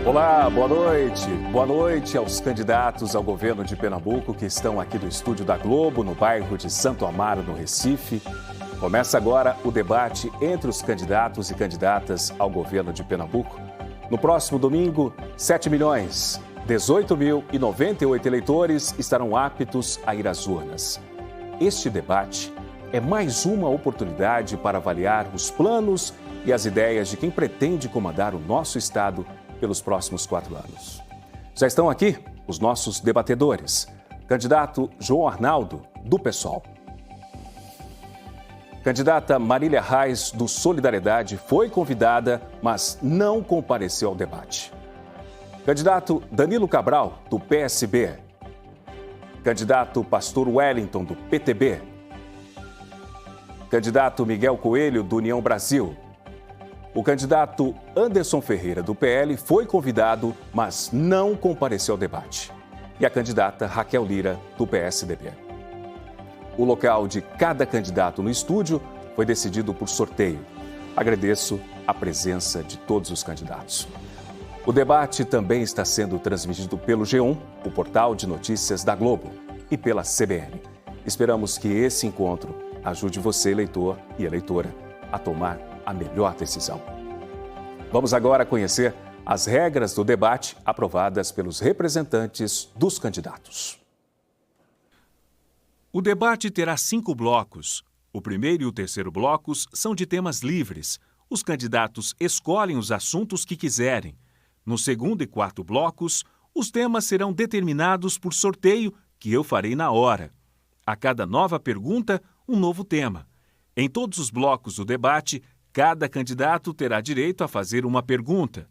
Olá, boa noite. Boa noite aos candidatos ao governo de Pernambuco que estão aqui do estúdio da Globo, no bairro de Santo Amaro, no Recife. Começa agora o debate entre os candidatos e candidatas ao governo de Pernambuco. No próximo domingo, 7.018.098 eleitores estarão aptos a ir às urnas. Este debate é mais uma oportunidade para avaliar os planos e as ideias de quem pretende comandar o nosso estado pelos próximos 4 anos. Já estão aqui os nossos debatedores. Candidato João Arnaldo, do PSOL. Candidata Marília Reis, do Solidariedade, foi convidada, mas não compareceu ao debate. Candidato Danilo Cabral, do PSB. Candidato Pastor Wellington, do PTB. Candidato Miguel Coelho, do União Brasil. O candidato Anderson Ferreira, do PL, foi convidado, mas não compareceu ao debate. E a candidata Raquel Lira, do PSDB. O local de cada candidato no estúdio foi decidido por sorteio. Agradeço a presença de todos os candidatos. O debate também está sendo transmitido pelo G1, o portal de notícias da Globo, e pela CBN. Esperamos que esse encontro ajude você, eleitor e eleitora, a tomar a melhor decisão. Vamos agora conhecer as regras do debate aprovadas pelos representantes dos candidatos. O debate terá 5 blocos. O primeiro e o terceiro blocos são de temas livres. Os candidatos escolhem os assuntos que quiserem. No segundo e quarto blocos, os temas serão determinados por sorteio que eu farei na hora. A cada nova pergunta, um novo tema. Em todos os blocos do debate, cada candidato terá direito a fazer uma pergunta.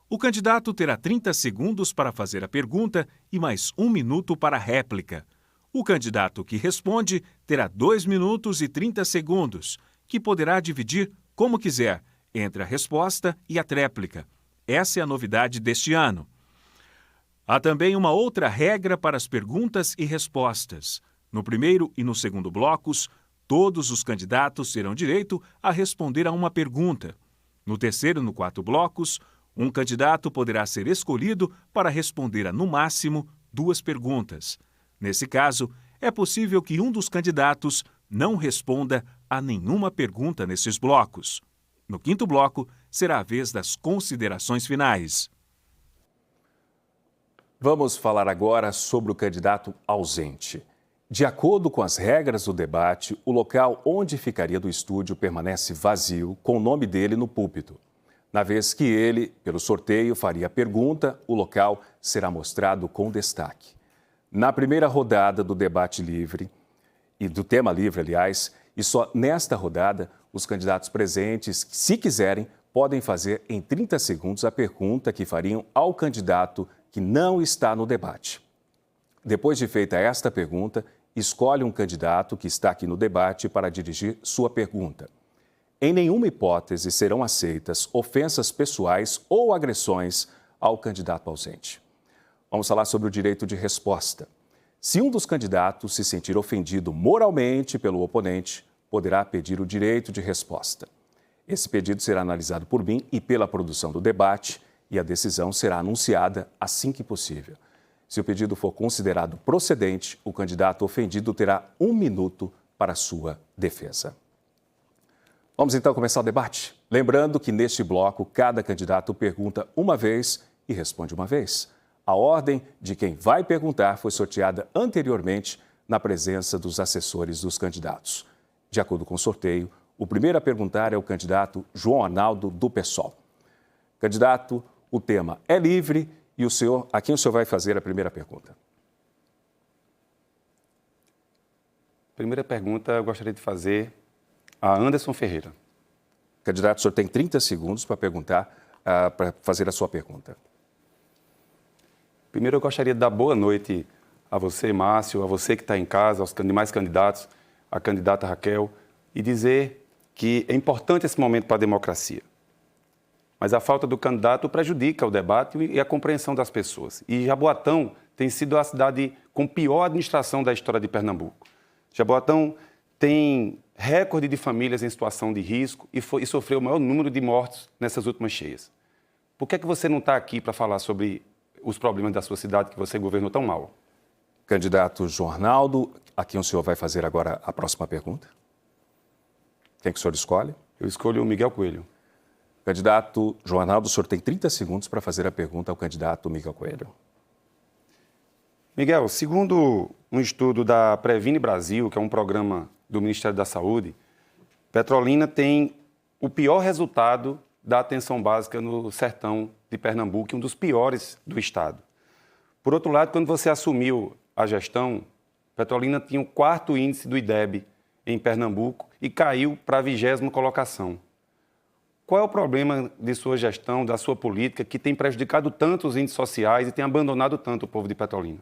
O candidato terá 30 segundos para fazer a pergunta e mais 1 minuto para a réplica. O candidato que responde terá 2 minutos e 30 segundos, que poderá dividir como quiser entre a resposta e a tréplica. Essa é a novidade deste ano. Há também uma outra regra para as perguntas e respostas. No primeiro e no segundo blocos, todos os candidatos terão direito a responder a uma pergunta. No terceiro e no quarto blocos, um candidato poderá ser escolhido para responder a, no máximo, 2 perguntas. Nesse caso, é possível que um dos candidatos não responda a nenhuma pergunta nesses blocos. No quinto bloco, será a vez das considerações finais. Vamos falar agora sobre o candidato ausente. De acordo com as regras do debate, o local onde ficaria do estúdio permanece vazio, com o nome dele no púlpito. Na vez que ele, pelo sorteio, faria a pergunta, o local será mostrado com destaque. Na primeira rodada do debate livre, e do tema livre, aliás, e só nesta rodada, os candidatos presentes, se quiserem, podem fazer em 30 segundos a pergunta que fariam ao candidato que não está no debate. Depois de feita esta pergunta, escolhe um candidato que está aqui no debate para dirigir sua pergunta. Em nenhuma hipótese serão aceitas ofensas pessoais ou agressões ao candidato ausente. Vamos falar sobre o direito de resposta. Se um dos candidatos se sentir ofendido moralmente pelo oponente, poderá pedir o direito de resposta. Esse pedido será analisado por mim e pela produção do debate e a decisão será anunciada assim que possível. Se o pedido for considerado procedente, o candidato ofendido terá 1 minuto para sua defesa. Vamos então começar o debate. Lembrando que neste bloco, cada candidato pergunta uma vez e responde uma vez. A ordem de quem vai perguntar foi sorteada anteriormente na presença dos assessores dos candidatos. De acordo com o sorteio, o primeiro a perguntar é o candidato João Arnaldo, do PSOL. Candidato, o tema é livre. E a quem o senhor vai fazer a primeira pergunta? Primeira pergunta eu gostaria de fazer a Anderson Ferreira. Candidato, o senhor tem 30 segundos para perguntar, para fazer a sua pergunta. Primeiro eu gostaria de dar boa noite a você, Márcio, a você que está em casa, aos demais candidatos, a candidata Raquel, e dizer que é importante esse momento para a democracia. Mas a falta do candidato prejudica o debate e a compreensão das pessoas. E Jaboatão tem sido a cidade com pior administração da história de Pernambuco. Jaboatão tem recorde de famílias em situação de risco e sofreu o maior número de mortos nessas últimas cheias. Por que é que você não está aqui para falar sobre os problemas da sua cidade que você governou tão mal? Candidato João Arnaldo, a quem o senhor vai fazer agora a próxima pergunta? Quem que o senhor escolhe? Eu escolho o Miguel Coelho. Candidato João Arnaldo, o senhor tem 30 segundos para fazer a pergunta ao candidato Miguel Coelho. Miguel, segundo um estudo da Previne Brasil, que é um programa do Ministério da Saúde, Petrolina tem o pior resultado da atenção básica no sertão de Pernambuco, um dos piores do estado. Por outro lado, quando você assumiu a gestão, Petrolina tinha o 4º índice do IDEB em Pernambuco e caiu para a 20ª colocação. Qual é o problema de sua gestão, da sua política, que tem prejudicado tanto os índices sociais e tem abandonado tanto o povo de Petrolina?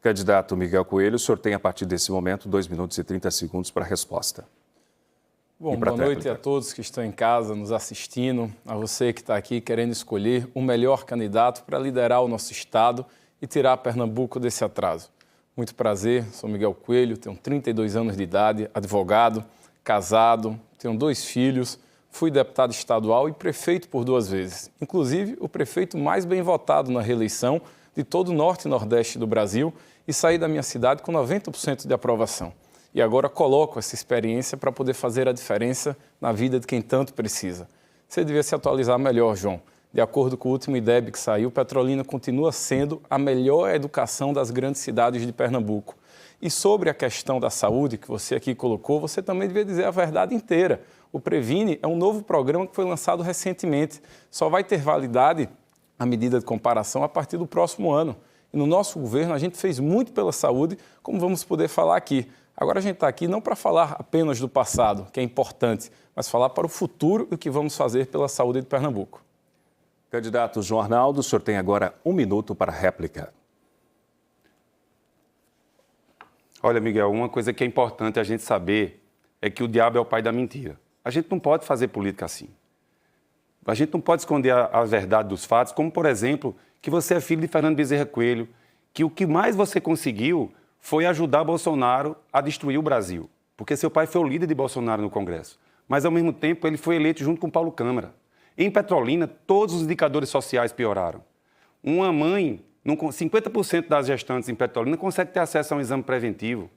Candidato Miguel Coelho, o senhor tem, a partir desse momento, 2 minutos e 30 segundos para a resposta. Bom, boa noite a todos que estão em casa nos assistindo, a você que está aqui querendo escolher o melhor candidato para liderar o nosso estado e tirar Pernambuco desse atraso. Muito prazer, sou Miguel Coelho, tenho 32 anos de idade, advogado, casado, tenho 2 filhos, fui deputado estadual e prefeito por 2 vezes. Inclusive, o prefeito mais bem votado na reeleição de todo o norte e nordeste do Brasil e saí da minha cidade com 90% de aprovação. E agora coloco essa experiência para poder fazer a diferença na vida de quem tanto precisa. Você devia se atualizar melhor, João. De acordo com o último IDEB que saiu, Petrolina continua sendo a melhor educação das grandes cidades de Pernambuco. E sobre a questão da saúde que você aqui colocou, você também devia dizer a verdade inteira. O Previne é um novo programa que foi lançado recentemente. Só vai ter validade a medida de comparação a partir do próximo ano. E no nosso governo a gente fez muito pela saúde, como vamos poder falar aqui. Agora a gente está aqui não para falar apenas do passado, que é importante, mas falar para o futuro e o que vamos fazer pela saúde de Pernambuco. Candidato João Arnaldo, o senhor tem agora 1 minuto para a réplica. Olha, Miguel, uma coisa que é importante a gente saber é que o diabo é o pai da mentira. A gente não pode fazer política assim. A gente não pode esconder a verdade dos fatos, como, por exemplo, que você é filho de Fernando Bezerra Coelho, que o que mais você conseguiu foi ajudar Bolsonaro a destruir o Brasil, porque seu pai foi o líder de Bolsonaro no Congresso. Mas, ao mesmo tempo, ele foi eleito junto com Paulo Câmara. Em Petrolina, todos os indicadores sociais pioraram. Uma mãe, 50% das gestantes em Petrolina consegue ter acesso a um exame preventivo.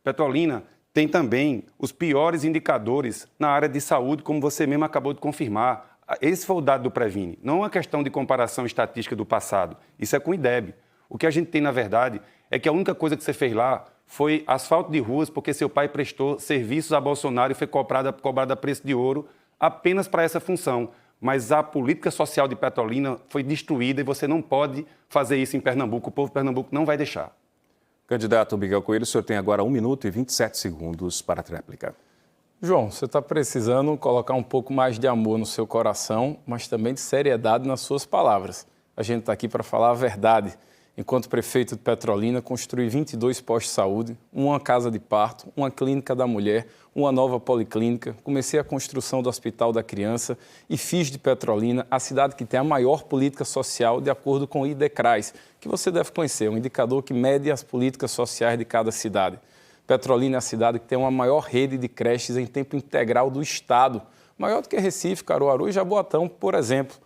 Petrolina tem também os piores indicadores na área de saúde, como você mesmo acabou de confirmar. Esse foi o dado do Previne, não é uma questão de comparação estatística do passado. Isso é com o IDEB. O que a gente tem, na verdade, é que a única coisa que você fez lá foi asfalto de ruas, porque seu pai prestou serviços a Bolsonaro e foi cobrado a preço de ouro apenas para essa função. Mas a política social de Petrolina foi destruída e você não pode fazer isso em Pernambuco. O povo de Pernambuco não vai deixar. Candidato Miguel Coelho, o senhor tem agora 1 minuto e 27 segundos para a réplica. João, você está precisando colocar um pouco mais de amor no seu coração, mas também de seriedade nas suas palavras. A gente está aqui para falar a verdade. Enquanto prefeito de Petrolina, construí 22 postos de saúde, uma casa de parto, uma clínica da mulher, uma nova policlínica, comecei a construção do Hospital da Criança e fiz de Petrolina a cidade que tem a maior política social de acordo com o IDECRAS, que você deve conhecer, um indicador que mede as políticas sociais de cada cidade. Petrolina é a cidade que tem uma maior rede de creches em tempo integral do estado, maior do que Recife, Caruaru e Jaboatão, por exemplo.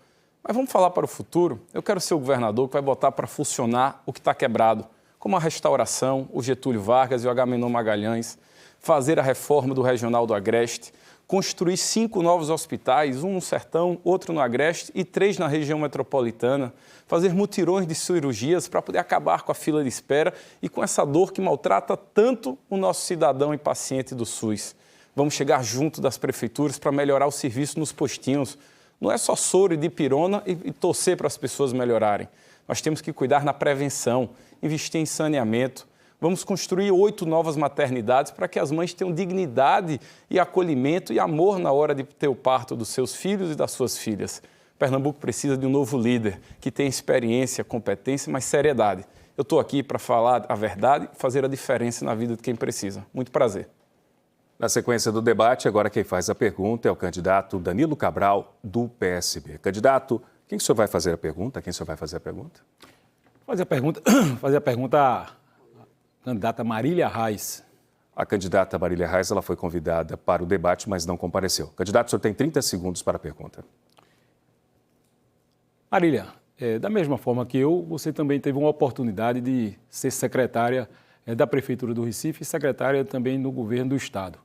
Mas vamos falar para o futuro? Eu quero ser o governador que vai botar para funcionar o que está quebrado, como a restauração, o Getúlio Vargas e o Agamenon Magalhães, fazer a reforma do Regional do Agreste, construir 5 novos hospitais, um no Sertão, outro no Agreste e 3 na região metropolitana, fazer mutirões de cirurgias para poder acabar com a fila de espera e com essa dor que maltrata tanto o nosso cidadão e paciente do SUS. Vamos chegar junto das prefeituras para melhorar o serviço nos postinhos. Não é só soro e dipirona e torcer para as pessoas melhorarem. Nós temos que cuidar na prevenção, investir em saneamento. Vamos construir 8 novas maternidades para que as mães tenham dignidade e acolhimento e amor na hora de ter o parto dos seus filhos e das suas filhas. Pernambuco precisa de um novo líder que tenha experiência, competência, mas seriedade. Eu estou aqui para falar a verdade e fazer a diferença na vida de quem precisa. Muito prazer. Na sequência do debate, agora quem faz a pergunta é o candidato Danilo Cabral, do PSB. Candidato, quem que o senhor vai fazer a pergunta? Quem o senhor vai fazer a pergunta? Fazer a pergunta à candidata Marília Reis. A candidata Marília Reis, ela foi convidada para o debate, mas não compareceu. Candidato, o senhor tem 30 segundos para a pergunta. Marília, da mesma forma que eu, você também teve uma oportunidade de ser secretária da Prefeitura do Recife e secretária também no governo do Estado.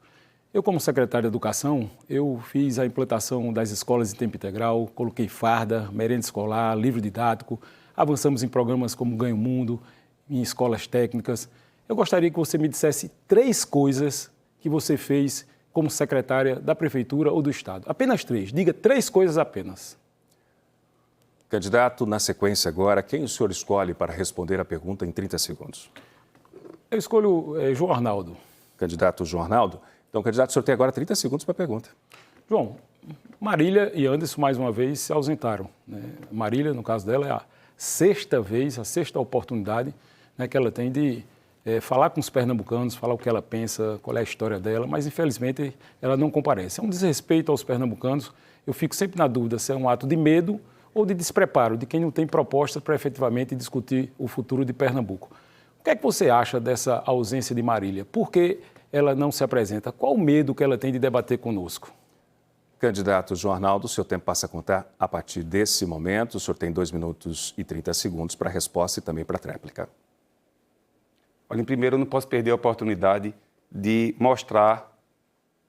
Eu, como secretário de Educação, eu fiz a implantação das escolas em tempo integral, coloquei farda, merenda escolar, livro didático, avançamos em programas como Ganho Mundo, em escolas técnicas. Eu gostaria que você me dissesse 3 coisas que você fez como secretária da Prefeitura ou do Estado. Apenas 3. Diga 3 coisas apenas. Candidato, na sequência agora, quem o senhor escolhe para responder a pergunta em 30 segundos? Eu escolho João Arnaldo. Candidato João Arnaldo. Então, candidato, o senhor tem agora 30 segundos para a pergunta. João, Marília e Anderson, mais uma vez, se ausentaram, né? Marília, no caso dela, é a 6ª vez, a 6ª oportunidade, né, que ela tem de falar com os pernambucanos, falar o que ela pensa, qual é a história dela, mas, infelizmente, ela não comparece. É um desrespeito aos pernambucanos. Eu fico sempre na dúvida se é um ato de medo ou de despreparo, de quem não tem propostas para efetivamente discutir o futuro de Pernambuco. O que é que você acha dessa ausência de Marília? Por que ela não se apresenta? Qual o medo que ela tem de debater conosco? Candidato João Arnaldo, o seu tempo passa a contar a partir desse momento. O senhor tem 2 minutos e 30 segundos para a resposta e também para a tréplica. Olha, primeiro, eu não posso perder a oportunidade de mostrar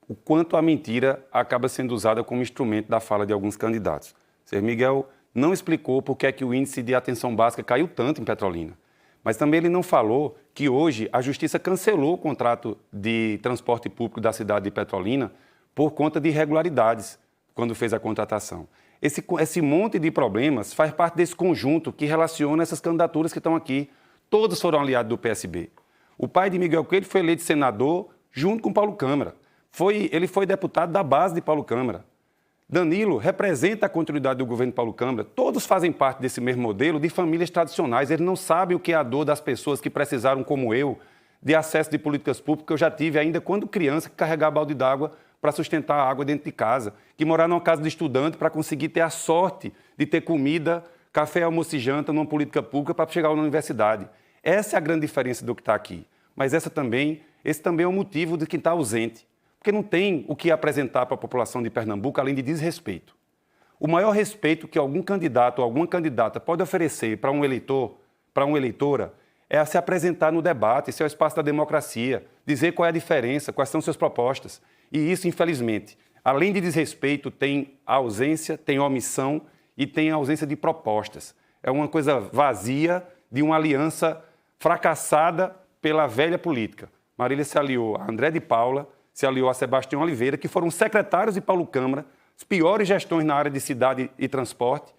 o quanto a mentira acaba sendo usada como instrumento da fala de alguns candidatos. Sr. Miguel não explicou por que é que o índice de atenção básica caiu tanto em Petrolina. Mas também ele não falou que hoje a Justiça cancelou o contrato de transporte público da cidade de Petrolina por conta de irregularidades quando fez a contratação. Esse monte de problemas faz parte desse conjunto que relaciona essas candidaturas que estão aqui. Todos foram aliados do PSB. O pai de Miguel Coelho foi eleito senador junto com Paulo Câmara. Ele foi deputado da base de Paulo Câmara. Danilo representa a continuidade do governo Paulo Câmara. Todos fazem parte desse mesmo modelo de famílias tradicionais. Eles não sabem o que é a dor das pessoas que precisaram, como eu, de acesso de políticas públicas. Eu já tive ainda quando criança que carregar balde d'água para sustentar a água dentro de casa, que morar numa casa de estudante para conseguir ter a sorte de ter comida, café, almoço e janta numa política pública para chegar na universidade. Essa é a grande diferença do que está aqui. Mas esse também é o motivo de quem está ausente. Porque não tem o que apresentar para a população de Pernambuco além de desrespeito. O maior respeito que algum candidato ou alguma candidata pode oferecer para um eleitor, para uma eleitora, é a se apresentar no debate, esse é o espaço da democracia, dizer qual é a diferença, quais são suas propostas. E isso, infelizmente, além de desrespeito, tem a ausência, tem omissão e tem a ausência de propostas. É uma coisa vazia de uma aliança fracassada pela velha política. Marília se aliou a André de Paula, se aliou a Sebastião Oliveira, que foram secretários de Paulo Câmara, as piores gestões na área de cidade e transporte,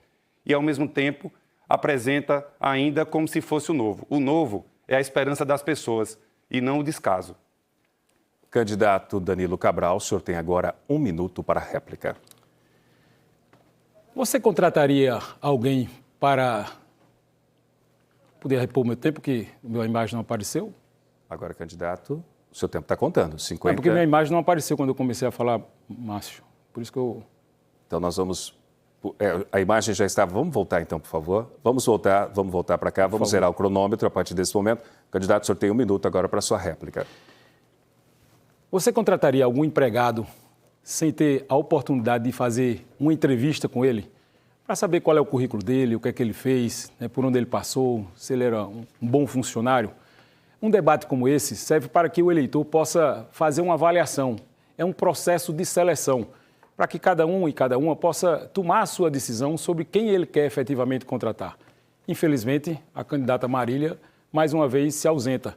e, ao mesmo tempo, apresenta ainda como se fosse o novo. O novo é a esperança das pessoas e não o descaso. Candidato Danilo Cabral, o senhor tem agora 1 minuto para a réplica. Você contrataria alguém para poder repor o meu tempo, que a minha imagem não apareceu? Agora, candidato, o seu tempo está contando. 50... É porque minha imagem não apareceu quando eu comecei a falar, Márcio. Por isso que eu... Então, nós vamos... a imagem já estava... Vamos voltar, então, por favor. Vamos voltar para cá. Vamos zerar o cronômetro a partir desse momento. Candidato, o senhor tem 1 minuto agora para a sua réplica. Você contrataria algum empregado sem ter a oportunidade de fazer uma entrevista com ele, para saber qual é o currículo dele, o que é que ele fez, né, por onde ele passou, se ele era um bom funcionário? Um debate como esse serve para que o eleitor possa fazer uma avaliação. É um processo de seleção, para que cada um e cada uma possa tomar a sua decisão sobre quem ele quer efetivamente contratar. Infelizmente, a candidata Marília, mais uma vez, se ausenta.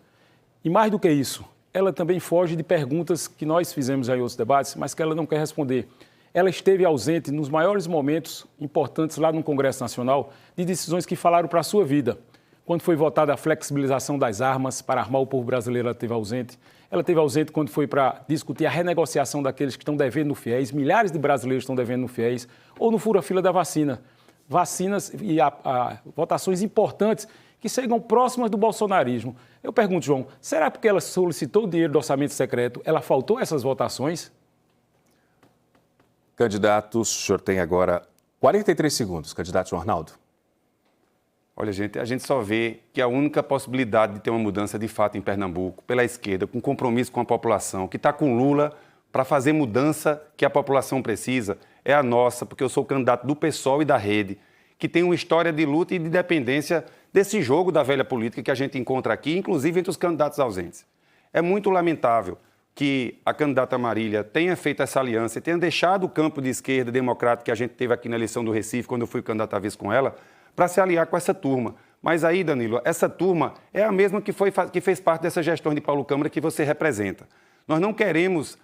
E mais do que isso, ela também foge de perguntas que nós fizemos em outros debates, mas que ela não quer responder. Ela esteve ausente nos maiores momentos importantes lá no Congresso Nacional de decisões que falaram para a sua vida. Quando foi votada a flexibilização das armas para armar o povo brasileiro, ela esteve ausente. Ela esteve ausente quando foi para discutir a renegociação daqueles que estão devendo no FIES. Milhares de brasileiros estão devendo no FIES. Ou no fura-fila da vacina. Vacinas e votações importantes que chegam próximas do bolsonarismo. Eu pergunto, João, será porque ela solicitou o dinheiro do orçamento secreto, ela faltou essas votações? Candidatos, o senhor tem agora 43 segundos. Candidato João Arnaldo. Olha, gente, a gente só vê que a única possibilidade de ter uma mudança de fato em Pernambuco, pela esquerda, com compromisso com a população, que está com Lula para fazer mudança que a população precisa, é a nossa, porque eu sou candidato do PSOL e da Rede, que tem uma história de luta e de dependência desse jogo da velha política que a gente encontra aqui, inclusive entre os candidatos ausentes. É muito lamentável que a candidata Marília tenha feito essa aliança e tenha deixado o campo de esquerda democrática que a gente teve aqui na eleição do Recife, quando eu fui candidato a vice com ela, para se aliar com essa turma. Mas aí, Danilo, essa turma é a mesma que fez parte dessa gestão de Paulo Câmara que você representa. Nós não queremos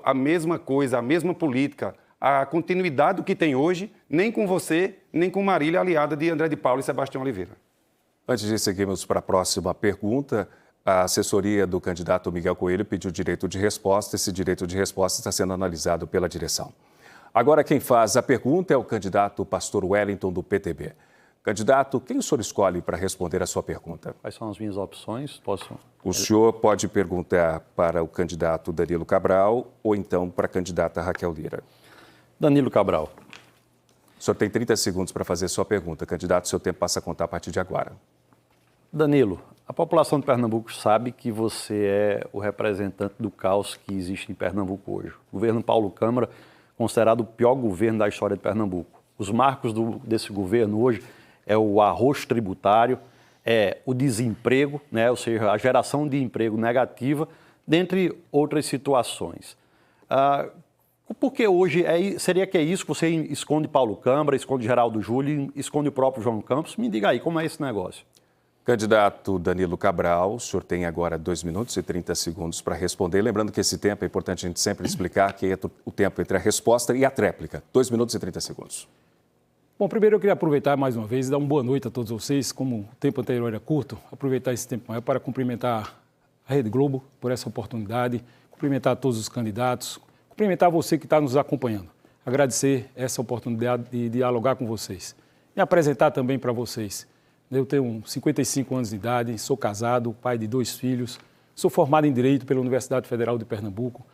a mesma coisa, a mesma política, a continuidade do que tem hoje, nem com você, nem com Marília, aliada de André de Paula e Sebastião Oliveira. Antes de seguirmos para a próxima pergunta, a assessoria do candidato Miguel Coelho pediu direito de resposta. Esse direito de resposta está sendo analisado pela direção. Agora, quem faz a pergunta é o candidato Pastor Wellington, do PTB. Candidato, quem o senhor escolhe para responder a sua pergunta? Quais são as minhas opções? O senhor pode perguntar para o candidato Danilo Cabral ou então para a candidata Raquel Lira. Danilo Cabral. O senhor tem 30 segundos para fazer sua pergunta. Candidato, seu tempo passa a contar a partir de agora. Danilo, a população de Pernambuco sabe que você é o representante do caos que existe em Pernambuco hoje. O governo Paulo Câmara, considerado o pior governo da história de Pernambuco. Os marcos desse governo hoje é o arroz tributário, é o desemprego, né? Ou seja, a geração de emprego negativa, dentre outras situações. Porque hoje seria que é isso que você esconde Paulo Câmara, esconde Geraldo Júlio, esconde o próprio João Campos? Me diga aí, como é esse negócio? Candidato Danilo Cabral, o senhor tem agora 2 minutos e 30 segundos para responder. Lembrando que esse tempo é importante a gente sempre explicar que é o tempo entre a resposta e a tréplica. 2 minutos e 30 segundos. Bom, primeiro eu queria aproveitar mais uma vez e dar uma boa noite a todos vocês. Como o tempo anterior era curto, aproveitar esse tempo maior para cumprimentar a Rede Globo por essa oportunidade, cumprimentar todos os candidatos, cumprimentar você que está nos acompanhando. Agradecer essa oportunidade de dialogar com vocês. Me apresentar também para vocês. Eu tenho 55 anos de idade, sou casado, pai de 2 filhos, sou formado em Direito pela Universidade Federal de Pernambuco,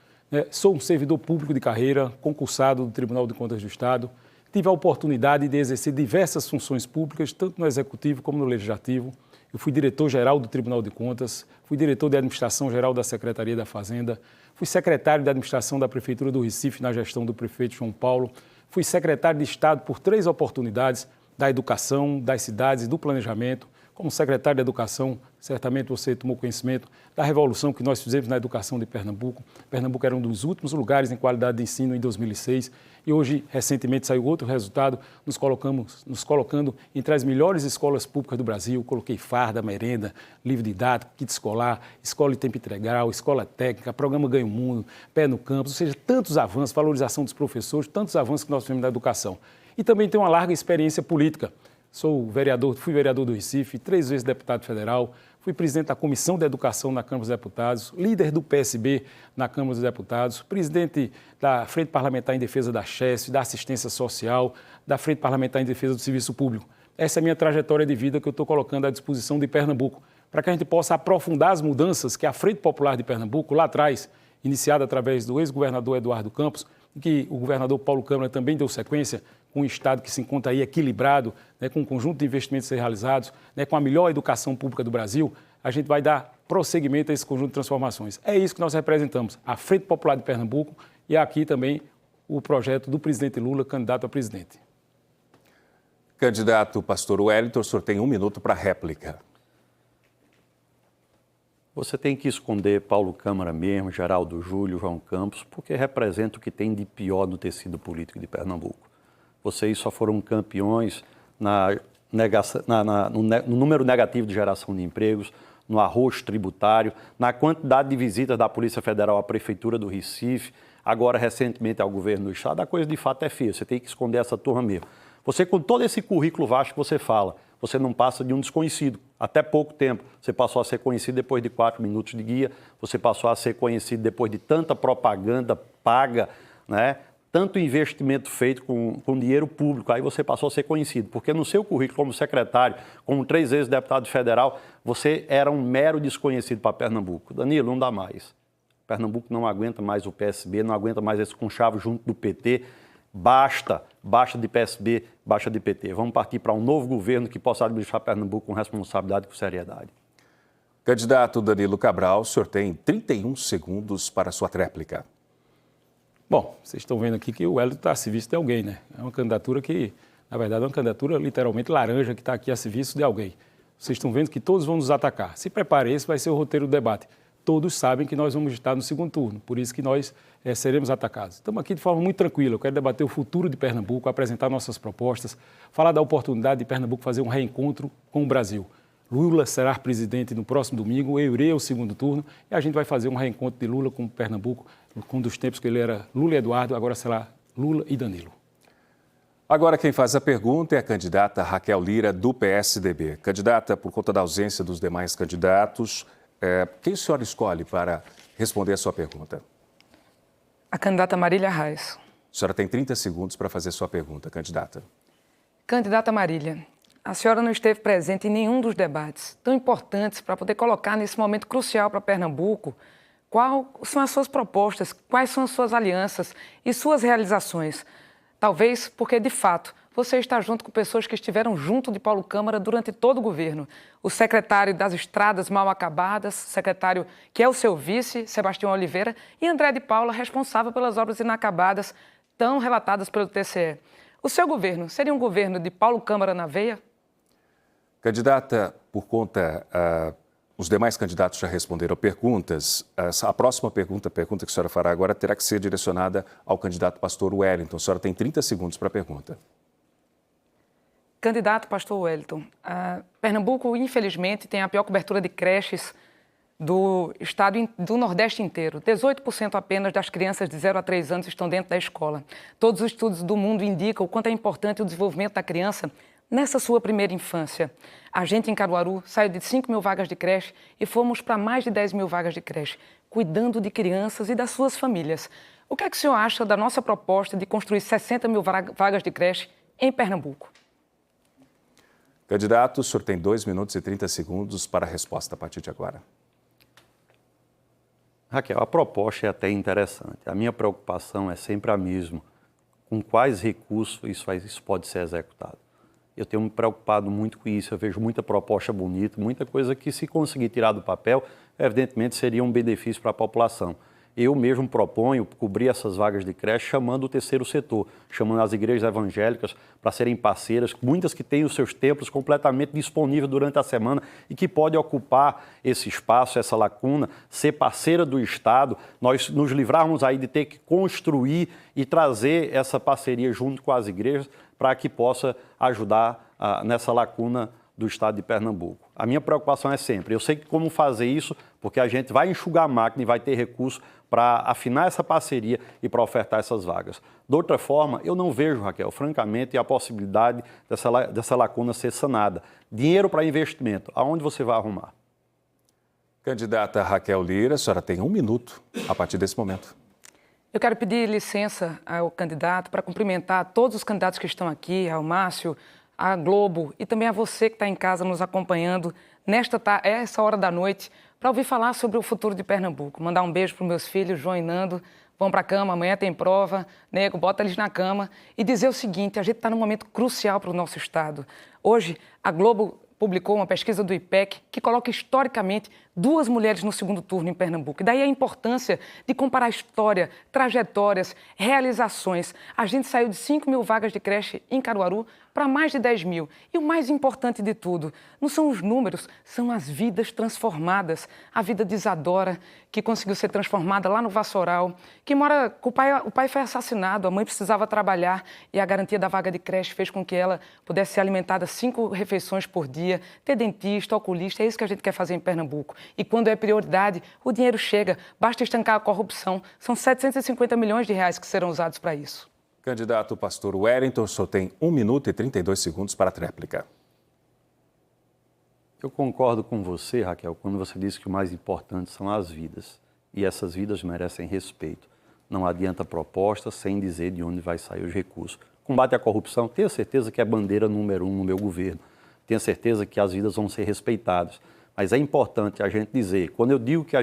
sou um servidor público de carreira, concursado do Tribunal de Contas do Estado, tive a oportunidade de exercer diversas funções públicas, tanto no Executivo como no Legislativo. Eu fui diretor-geral do Tribunal de Contas, fui diretor de Administração-Geral da Secretaria da Fazenda, fui secretário de Administração da Prefeitura do Recife na gestão do prefeito João Paulo, fui secretário de Estado por 3 oportunidades, da educação, das cidades e do planejamento. Como secretário de Educação, certamente você tomou conhecimento da revolução que nós fizemos na educação de Pernambuco. Pernambuco era um dos últimos lugares em qualidade de ensino em 2006 e hoje, recentemente, saiu outro resultado, nos colocando entre as melhores escolas públicas do Brasil. Coloquei farda, merenda, livro didático, kit escolar, escola de tempo integral, escola técnica, programa Ganho Mundo, Pé no Campus, ou seja, tantos avanços, valorização dos professores, tantos avanços que nós fizemos na educação. E também tenho uma larga experiência política. Fui vereador do Recife, 3 vezes deputado federal, fui presidente da Comissão de Educação na Câmara dos Deputados, líder do PSB na Câmara dos Deputados, presidente da Frente Parlamentar em Defesa da CHESF, da Assistência Social, da Frente Parlamentar em Defesa do Serviço Público. Essa é a minha trajetória de vida que eu estou colocando à disposição de Pernambuco, para que a gente possa aprofundar as mudanças que a Frente Popular de Pernambuco, lá atrás, iniciada através do ex-governador Eduardo Campos, e que o governador Paulo Câmara também deu sequência, com um Estado que se encontra aí equilibrado, com um conjunto de investimentos a ser realizados, com a melhor educação pública do Brasil, a gente vai dar prosseguimento a esse conjunto de transformações. É isso que nós representamos, a Frente Popular de Pernambuco e aqui também o projeto do presidente Lula, candidato a presidente. Candidato Pastor Wellington, o senhor tem 1 minuto para réplica. Você tem que esconder Paulo Câmara mesmo, Geraldo Júlio, João Campos, porque representa o que tem de pior no tecido político de Pernambuco. Vocês só foram campeões no número negativo de geração de empregos, no arroz tributário, na quantidade de visitas da Polícia Federal à Prefeitura do Recife, agora recentemente ao governo do Estado. A coisa de fato é feia, você tem que esconder essa turma mesmo. Você, com todo esse currículo vasto que você fala, você não passa de um desconhecido. Até pouco tempo, você passou a ser conhecido depois de 4 minutos de guia, você passou a ser conhecido depois de tanta propaganda paga, tanto investimento feito com dinheiro público, aí você passou a ser conhecido. Porque no seu currículo como secretário, como 3 vezes deputado federal, você era um mero desconhecido para Pernambuco. Danilo, não dá mais. Pernambuco não aguenta mais o PSB, não aguenta mais esse conchavo junto do PT. Basta de PSB, basta de PT. Vamos partir para um novo governo que possa administrar Pernambuco com responsabilidade e com seriedade. Candidato Danilo Cabral, o senhor tem 31 segundos para a sua tréplica. Bom, vocês estão vendo aqui que o Wellington está a serviço de alguém, É uma candidatura que Na verdade, é uma candidatura literalmente laranja que está aqui a serviço de alguém. Vocês estão vendo que todos vão nos atacar. Se prepare, esse vai ser o roteiro do debate. Todos sabem que nós vamos estar no segundo turno, por isso que nós seremos atacados. Estamos aqui de forma muito tranquila. Eu quero debater o futuro de Pernambuco, apresentar nossas propostas, falar da oportunidade de Pernambuco fazer um reencontro com o Brasil. Lula será presidente no próximo domingo, eu irei ao segundo turno e a gente vai fazer um reencontro de Lula com Pernambuco, com um dos tempos que ele era Lula e Eduardo, agora será Lula e Danilo. Agora quem faz a pergunta é a candidata Raquel Lira, do PSDB. Candidata, por conta da ausência dos demais candidatos, quem a senhora escolhe para responder a sua pergunta? A candidata Marília Reis. A senhora tem 30 segundos para fazer sua pergunta, candidata. Candidata Marília, a senhora não esteve presente em nenhum dos debates tão importantes para poder colocar nesse momento crucial para Pernambuco. Quais são as suas propostas, quais são as suas alianças e suas realizações? Talvez porque, de fato, você está junto com pessoas que estiveram junto de Paulo Câmara durante todo o governo. O secretário das estradas mal acabadas, secretário que é o seu vice, Sebastião Oliveira, e André de Paula, responsável pelas obras inacabadas, tão relatadas pelo TCE. O seu governo seria um governo de Paulo Câmara na veia? Candidata, por conta... os demais candidatos já responderam perguntas. A próxima pergunta que a senhora fará agora, terá que ser direcionada ao candidato pastor Wellington. A senhora tem 30 segundos para a pergunta. Candidato pastor Wellington, Pernambuco, infelizmente, tem a pior cobertura de creches do estado do Nordeste inteiro. 18% apenas das crianças de 0 a 3 anos estão dentro da escola. Todos os estudos do mundo indicam o quanto é importante o desenvolvimento da criança nessa sua primeira infância. A gente em Caruaru saiu de 5 mil vagas de creche e fomos para mais de 10 mil vagas de creche, cuidando de crianças e das suas famílias. O que é que o senhor acha da nossa proposta de construir 60 mil vagas de creche em Pernambuco? Candidato, o senhor tem 2 minutos e 30 segundos para a resposta a partir de agora. Raquel, a proposta é até interessante. A minha preocupação é sempre a mesma. Com quais recursos isso pode ser executado? Eu tenho me preocupado muito com isso. Eu vejo muita proposta bonita, muita coisa que, se conseguir tirar do papel, evidentemente seria um benefício para a população. Eu mesmo proponho cobrir essas vagas de creche chamando o terceiro setor, chamando as igrejas evangélicas para serem parceiras, muitas que têm os seus templos completamente disponíveis durante a semana e que podem ocupar esse espaço, essa lacuna, ser parceira do Estado, nós nos livrarmos aí de ter que construir e trazer essa parceria junto com as igrejas para que possa ajudar nessa lacuna do Estado de Pernambuco. A minha preocupação é sempre, eu sei como fazer isso, porque a gente vai enxugar a máquina e vai ter recurso para afinar essa parceria e para ofertar essas vagas. De outra forma, eu não vejo, Raquel, francamente, a possibilidade dessa lacuna ser sanada. Dinheiro para investimento, aonde você vai arrumar? Candidata Raquel Lira, a senhora tem 1 minuto a partir desse momento. Eu quero pedir licença ao candidato para cumprimentar todos os candidatos que estão aqui, ao Márcio, à Globo e também a você que está em casa nos acompanhando essa hora da noite para ouvir falar sobre o futuro de Pernambuco. Mandar um beijo para os meus filhos, João e Nando. Vão para a cama, amanhã tem prova, nego, bota eles na cama. E dizer o seguinte, a gente está num momento crucial para o nosso Estado. Hoje, a Globo publicou uma pesquisa do IPEC que coloca historicamente 2 mulheres no segundo turno em Pernambuco. E daí a importância de comparar história, trajetórias, realizações. A gente saiu de 5 mil vagas de creche em Caruaru para mais de 10 mil. E o mais importante de tudo, não são os números, são as vidas transformadas. A vida de Isadora, que conseguiu ser transformada lá no Vassoural, que mora... O pai foi assassinado, a mãe precisava trabalhar e a garantia da vaga de creche fez com que ela pudesse ser alimentada 5 refeições por dia, ter dentista, oculista, é isso que a gente quer fazer em Pernambuco. E quando é prioridade, o dinheiro chega, basta estancar a corrupção. São 750 milhões de reais que serão usados para isso. Candidato pastor Wellington, o senhor tem 1 minuto e 32 segundos para a tréplica. Eu concordo com você, Raquel, quando você disse que o mais importante são as vidas. E essas vidas merecem respeito. Não adianta proposta sem dizer de onde vai sair os recursos. Combate à corrupção, tenho certeza que é bandeira número 1 no meu governo. Tenho certeza que as vidas vão ser respeitadas. Mas é importante a gente dizer, quando eu digo que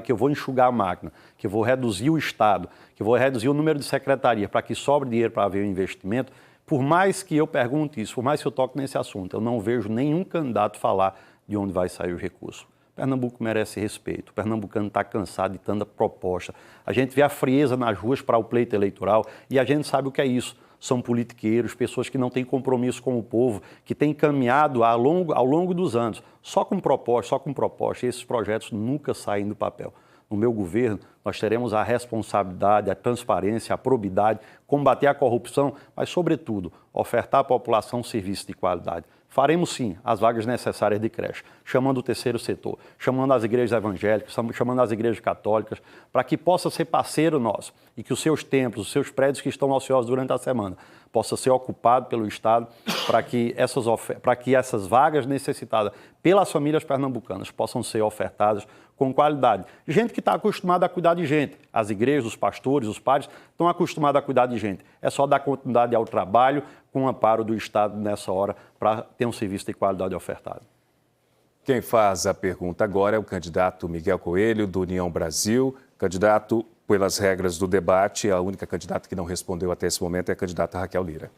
que eu vou enxugar a máquina, que eu vou reduzir o Estado, que eu vou reduzir o número de secretarias para que sobre dinheiro para haver um investimento, por mais que eu pergunte isso, por mais que eu toque nesse assunto, eu não vejo nenhum candidato falar de onde vai sair o recurso. Pernambuco merece respeito, o pernambucano está cansado de tanta proposta. A gente vê a frieza nas ruas para o pleito eleitoral e a gente sabe o que é isso. são politiqueiros, pessoas que não têm compromisso com o povo, que têm caminhado ao longo dos anos, só com propostas, e esses projetos nunca saem do papel. No meu governo, nós teremos a responsabilidade, a transparência, a probidade, combater a corrupção, mas, sobretudo, ofertar à população serviço de qualidade. Faremos, sim, as vagas necessárias de creche, chamando o terceiro setor, chamando as igrejas evangélicas, chamando as igrejas católicas, para que possa ser parceiro nosso e que os seus templos, os seus prédios que estão ociosos durante a semana, possa ser ocupado pelo Estado para que essas vagas necessitadas pelas famílias pernambucanas possam ser ofertadas com qualidade. Gente que está acostumada a cuidar de gente. As igrejas, os pastores, os padres estão acostumados a cuidar de gente. É só dar continuidade ao trabalho com o amparo do Estado nessa hora para ter um serviço de qualidade ofertado. Quem faz a pergunta agora é o candidato Miguel Coelho, do União Brasil. Candidato, pelas regras do debate, a única candidata que não respondeu até esse momento é a candidata Raquel Lira.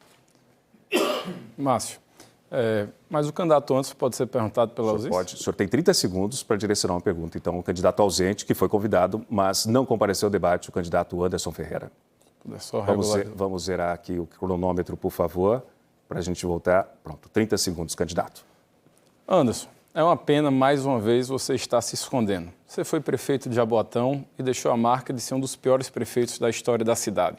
Márcio, mas o candidato antes pode ser perguntado pela ausência? Pode. O senhor tem 30 segundos para direcionar uma pergunta. Então, o candidato ausente, que foi convidado, mas não compareceu ao debate, o candidato Anderson Ferreira. Vamos zerar aqui o cronômetro, por favor, para a gente voltar. Pronto, 30 segundos, candidato. Anderson, é uma pena, mais uma vez, você estar se escondendo. Você foi prefeito de Jaboatão e deixou a marca de ser um dos piores prefeitos da história da cidade.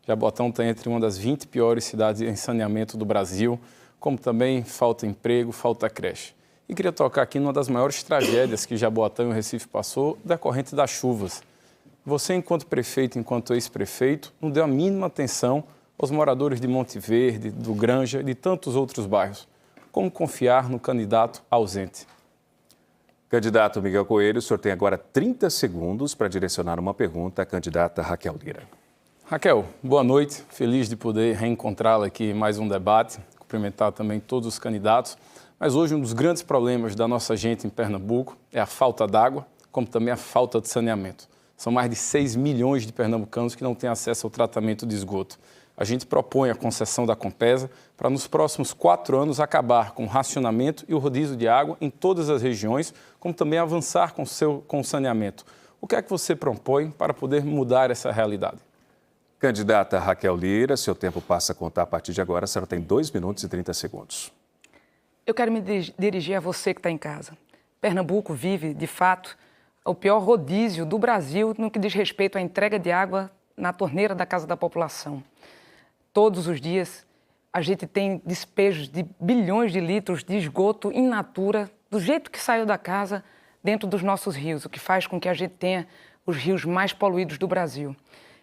Jaboatão está entre uma das 20 piores cidades em saneamento do Brasil, como também falta emprego, falta creche. E queria tocar aqui numa das maiores tragédias que Jaboatão e o Recife passou, decorrente das chuvas. Você, enquanto prefeito, enquanto ex-prefeito, não deu a mínima atenção aos moradores de Monte Verde, do Granja e de tantos outros bairros. Como confiar no candidato ausente? Candidato Miguel Coelho, o senhor tem agora 30 segundos para direcionar uma pergunta à candidata Raquel Lira. Raquel, boa noite. Feliz de poder reencontrá-la aqui em mais um debate. Cumprimentar também todos os candidatos. Mas hoje um dos grandes problemas da nossa gente em Pernambuco é a falta d'água, como também a falta de saneamento. São mais de 6 milhões de pernambucanos que não têm acesso ao tratamento de esgoto. A gente propõe a concessão da Compesa para, nos próximos 4 anos, acabar com o racionamento e o rodízio de água em todas as regiões, como também avançar com o saneamento. O que é que você propõe para poder mudar essa realidade? Candidata Raquel Lira, seu tempo passa a contar a partir de agora. A senhora tem 2 minutos e 30 segundos. Eu quero me dirigir a você que está em casa. Pernambuco vive, de fato, o pior rodízio do Brasil no que diz respeito à entrega de água na torneira da casa da população. Todos os dias a gente tem despejos de bilhões de litros de esgoto in natura, do jeito que saiu da casa, dentro dos nossos rios, o que faz com que a gente tenha os rios mais poluídos do Brasil.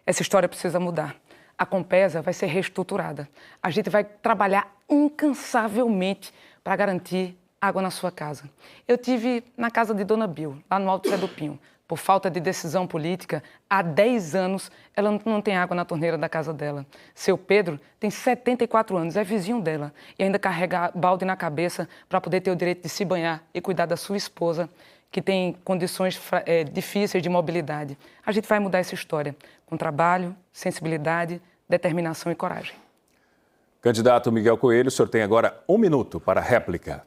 Essa história precisa mudar. A Compesa vai ser reestruturada. A gente vai trabalhar incansavelmente para garantir água na sua casa. Eu tive na casa de Dona Bill, lá no Alto Zé do Pinho. Por falta de decisão política, há 10 anos ela não tem água na torneira da casa dela. Seu Pedro tem 74 anos, é vizinho dela e ainda carrega balde na cabeça para poder ter o direito de se banhar e cuidar da sua esposa, que tem condições difíceis de mobilidade. A gente vai mudar essa história com trabalho, sensibilidade, determinação e coragem. Candidato Miguel Coelho, o senhor tem agora 1 minuto para a réplica.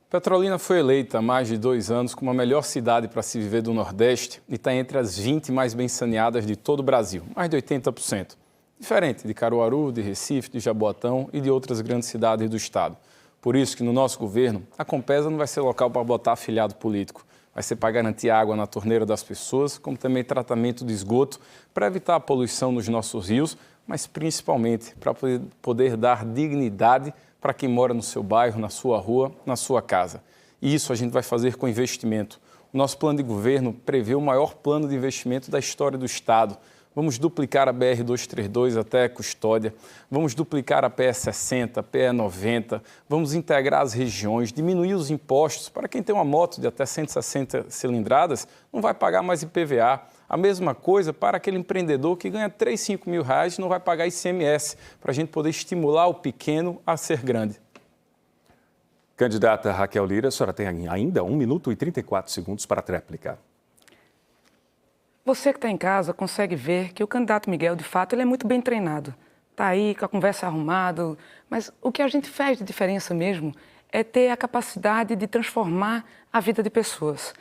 Petrolina foi eleita há mais de 2 anos como a melhor cidade para se viver do Nordeste e está entre as 20 mais bem saneadas de todo o Brasil, mais de 80%. Diferente de Caruaru, de Recife, de Jaboatão e de outras grandes cidades do estado. Por isso que no nosso governo, a Compesa não vai ser local para botar afiliado político. Vai ser para garantir água na torneira das pessoas, como também tratamento de esgoto, para evitar a poluição nos nossos rios, mas principalmente para poder dar dignidade para quem mora no seu bairro, na sua rua, na sua casa. E isso a gente vai fazer com investimento. O nosso plano de governo prevê o maior plano de investimento da história do Estado. Vamos duplicar a BR-232 até Custódia, vamos duplicar a PE-60, a PE-90, vamos integrar as regiões, diminuir os impostos. Para quem tem uma moto de até 160 cilindradas, não vai pagar mais IPVA. A mesma coisa para aquele empreendedor que ganha 3, 5 mil reais e não vai pagar ICMS, para a gente poder estimular o pequeno a ser grande. Candidata Raquel Lira, a senhora tem ainda 1 minuto e 34 segundos para a tréplica. Você que está em casa consegue ver que o candidato Miguel, de fato, ele é muito bem treinado. Está aí com a conversa arrumada, mas o que a gente faz de diferença mesmo é ter a capacidade de transformar a vida de pessoas.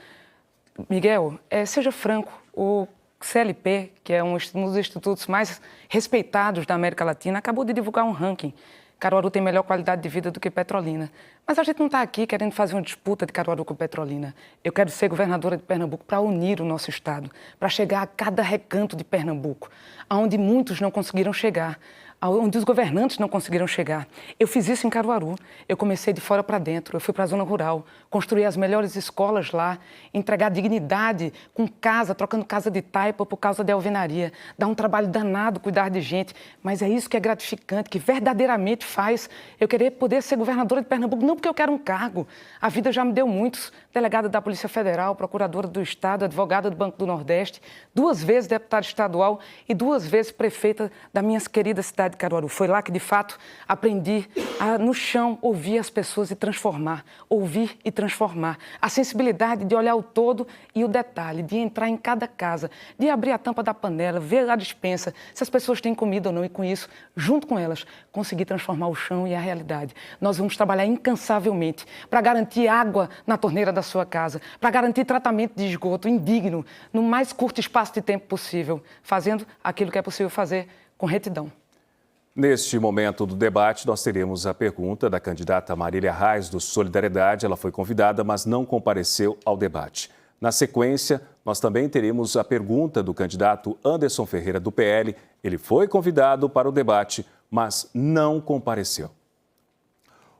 Miguel, seja franco, o CLP, que é um dos institutos mais respeitados da América Latina, acabou de divulgar um ranking. Caruaru tem melhor qualidade de vida do que Petrolina. Mas a gente não está aqui querendo fazer uma disputa de Caruaru com Petrolina. Eu quero ser governadora de Pernambuco para unir o nosso estado, para chegar a cada recanto de Pernambuco, aonde muitos não conseguiram chegar, onde os governantes não conseguiram chegar. Eu fiz isso em Caruaru. Eu comecei de fora para dentro. Eu fui para a zona rural, construí as melhores escolas lá, entregar dignidade com casa, trocando casa de taipa por causa de alvenaria. Dá um trabalho danado cuidar de gente, mas é isso que é gratificante, que verdadeiramente faz eu querer poder ser governadora de Pernambuco, não porque eu quero um cargo. A vida já me deu muitos. Delegada da Polícia Federal, procuradora do Estado, advogada do Banco do Nordeste, 2 vezes deputada estadual e 2 vezes prefeita da minha querida cidade de Caruaru. Foi lá que, de fato, aprendi a, no chão, ouvir as pessoas e transformar. Ouvir e transformar. A sensibilidade de olhar o todo e o detalhe, de entrar em cada casa, de abrir a tampa da panela, ver a despensa, se as pessoas têm comida ou não, e com isso, junto com elas, conseguir transformar o chão e a realidade. Nós vamos trabalhar incansavelmente para garantir água na torneira da sua casa, para garantir tratamento de esgoto indigno, no mais curto espaço de tempo possível, fazendo aquilo que é possível fazer com retidão. Neste momento do debate, nós teremos a pergunta da candidata Marília Reis, do Solidariedade. Ela foi convidada, mas não compareceu ao debate. Na sequência, nós também teremos a pergunta do candidato Anderson Ferreira, do PL. Ele foi convidado para o debate, mas não compareceu.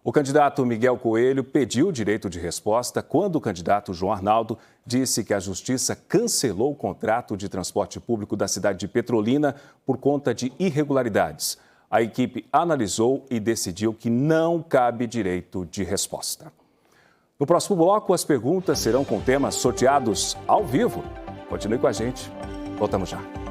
O candidato Miguel Coelho pediu direito de resposta quando o candidato João Arnaldo disse que a Justiça cancelou o contrato de transporte público da cidade de Petrolina por conta de irregularidades. A equipe analisou e decidiu que não cabe direito de resposta. No próximo bloco, as perguntas serão com temas sorteados ao vivo. Continue com a gente. Voltamos já.